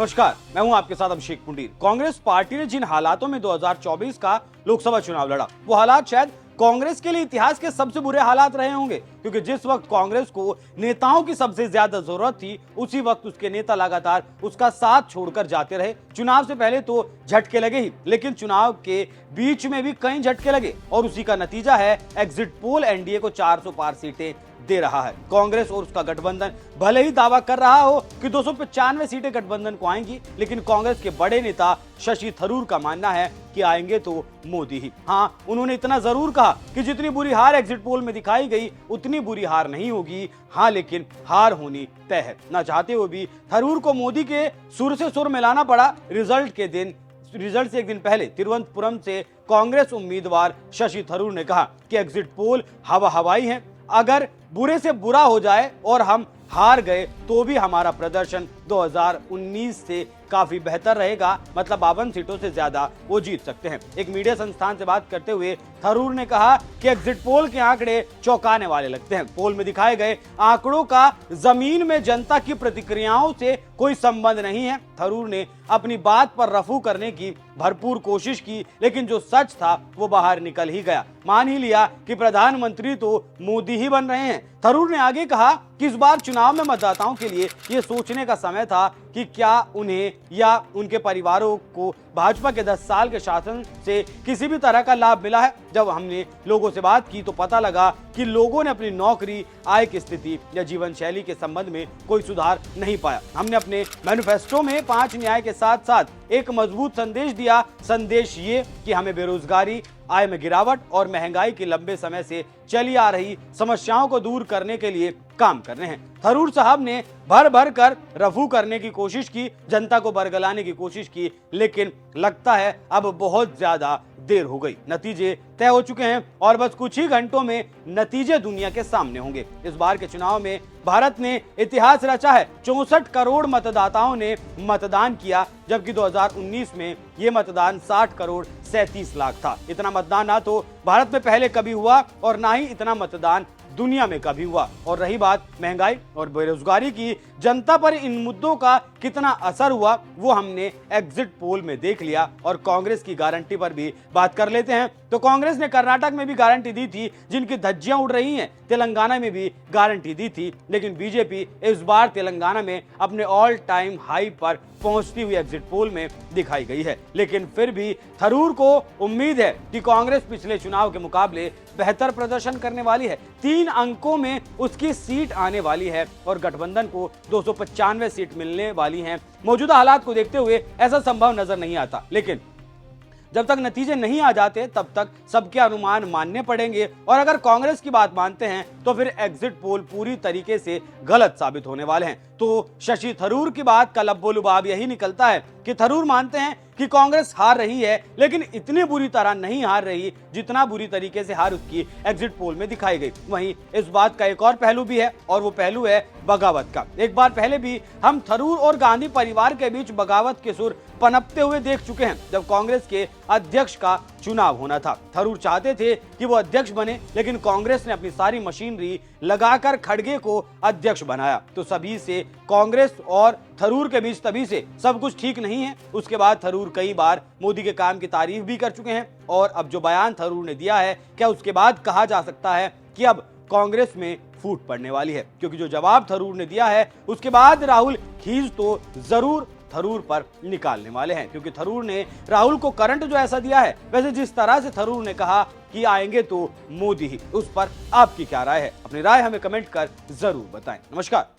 नमस्कार, मैं हूं आपके साथ अभिषेक पुंडीर। कांग्रेस पार्टी ने जिन हालातों में 2024 का लोकसभा चुनाव लड़ा, वो हालात शायद कांग्रेस के लिए इतिहास के सबसे बुरे हालात रहे होंगे, क्योंकि जिस वक्त कांग्रेस को नेताओं की सबसे ज्यादा जरूरत थी, उसी वक्त उसके नेता लगातार उसका साथ छोड़कर जाते रहे। चुनाव से पहले तो झटके लगे ही, लेकिन चुनाव के बीच में भी कई झटके लगे और उसी का नतीजा है एग्जिट पोल एनडीए को 400 पार सीटें दे रहा है। कांग्रेस और उसका गठबंधन भले ही दावा कर रहा हो कि 295 सीटें गठबंधन को आएंगी, लेकिन कांग्रेस के बड़े नेता शशि थरूर का मानना है कि आएंगे तो मोदी ही। हाँ, उन्होंने इतना जरूर कहा कि जितनी बुरी हार एग्जिट पोल में दिखाई गई उतनी बुरी हार नहीं होगी। हाँ, लेकिन हार होनी तय है। ना चाहते हुए भी थरूर को मोदी के सुर से सुर मिलाना पड़ा। रिजल्ट से एक दिन पहले तिरुवनंतपुरम से कांग्रेस उम्मीदवार शशि थरूर ने कहा कि एग्जिट पोल हवाई है, अगर बुरे से बुरा हो जाए और हम हार गए तो भी हमारा प्रदर्शन 2019 से काफी बेहतर रहेगा, मतलब 52 सीटों से ज्यादा वो जीत सकते हैं। एक मीडिया संस्थान से बात करते हुए थरूर ने कहा कि एग्जिट पोल के आंकड़े चौंकाने वाले लगते हैं। पोल में दिखाए गए आंकड़ों का जमीन में जनता की प्रतिक्रियाओं से कोई संबंध नहीं है। थरूर ने अपनी बात पर रफू करने की भरपूर कोशिश की, लेकिन जो सच था वो बाहर निकल ही गया। मान ही लिया कि प्रधानमंत्री तो मोदी ही बन रहे हैं। थरूर ने आगे कहा कि इस बार चुनाव में मतदाताओं के लिए ये सोचने का समय था कि क्या उन्हें या उनके परिवारों को भाजपा के 10 साल के शासन से किसी भी तरह का लाभ मिला है। जब हमने लोगों से बात की तो पता लगा कि लोगों ने अपनी नौकरी, आय की स्थिति या जीवन शैली के संबंध में कोई सुधार नहीं पाया। हमने अपने मैनिफेस्टो में 5 न्याय के साथ साथ एक मजबूत संदेश दिया। संदेश ये कि हमें बेरोजगारी, आय में गिरावट और महंगाई की लंबे समय से चली आ रही समस्याओं को दूर करने के लिए काम करने हैं। थरूर साहब ने भर भर कर रफू करने की कोशिश की, जनता को बरगलाने की कोशिश की, लेकिन लगता है अब बहुत ज्यादा देर हो गई। नतीजे तय हो चुके हैं और बस कुछ ही घंटों में नतीजे दुनिया के सामने होंगे। इस बार के चुनाव में भारत ने इतिहास रचा है। 64 करोड़ मतदाताओं ने मतदान किया, जबकि 2019 में ये मतदान 60 करोड़ 37 लाख था। इतना मतदान ना तो भारत में पहले कभी हुआ और ना ही इतना मतदान दुनिया में कभी हुआ। और रही बात महंगाई और बेरोजगारी की, जनता पर इन मुद्दों का कितना असर हुआ वो हमने एग्जिट पोल में देख लिया। और कांग्रेस की गारंटी पर भी बात कर लेते हैं। तो कांग्रेस ने कर्नाटक में भी गारंटी दी थी, जिनकी धज्जियां उड़ रही हैं। तेलंगाना में भी गारंटी दी थी, लेकिन बीजेपी इस बार तेलंगाना में अपने ऑल टाइम हाई पर पहुंचती हुई एग्जिट पोल में दिखाई गई है। लेकिन फिर भी थरूर को उम्मीद है कि कांग्रेस पिछले चुनाव के मुकाबले बेहतर प्रदर्शन करने वाली है। 3 अंकों में उसकी सीट आने वाली है और गठबंधन को 295 सीट मिलने वाली हैं। मौजूदा हालात को देखते हुए ऐसा संभव नजर नहीं आता, लेकिन जब तक नतीजे नहीं आ जाते तब तक सबके अनुमान मानने पड़ेंगे। और अगर कांग्रेस की बात मानते हैं तो फिर एग्जिट पोल पूरी तरीके से गलत साबित होने वाले हैं। तो शशि थरूर की बात का लब्बो-लुबाब यही निकलता है कि थरूर मानते हैं कि कांग्रेस हार रही है, लेकिन इतनी बुरी तरह नहीं हार रही जितना बुरी तरीके से हार उसकी एग्जिट पोल में दिखाई गई। वहीं इस बात का एक और पहलू भी है और वो पहलू है बगावत का। एक बार पहले भी हम थरूर और गांधी परिवार के बीच बगावत के सुर पनपते हुए देख चुके हैं, जब कांग्रेस के अध्यक्ष का चुनाव होना था। थरूर चाहते थे कि वो अध्यक्ष बने, लेकिन कांग्रेस ने अपनी सारी मशीनरी लगाकर खड़गे को अध्यक्ष बनाया। तो सभी से कांग्रेस और थरूर के बीच तभी से सब कुछ ठीक नहीं है। उसके बाद थरूर कई बार मोदी के काम की तारीफ भी कर चुके हैं और अब जो बयान थरूर ने दिया है, क्या उसके बाद कहा जा सकता है कि अब कांग्रेस में फूट पड़ने वाली है? क्योंकि जो जवाब थरूर ने दिया है उसके बाद राहुल खींच तो जरूर थरूर पर निकालने वाले हैं, क्योंकि थरूर ने राहुल को करंट जो ऐसा दिया है, वैसे जिस तरह से थरूर ने कहा कि आएंगे तो मोदी ही, उस पर आपकी क्या राय है? अपनी राय हमें कमेंट कर जरूर बताएं। नमस्कार।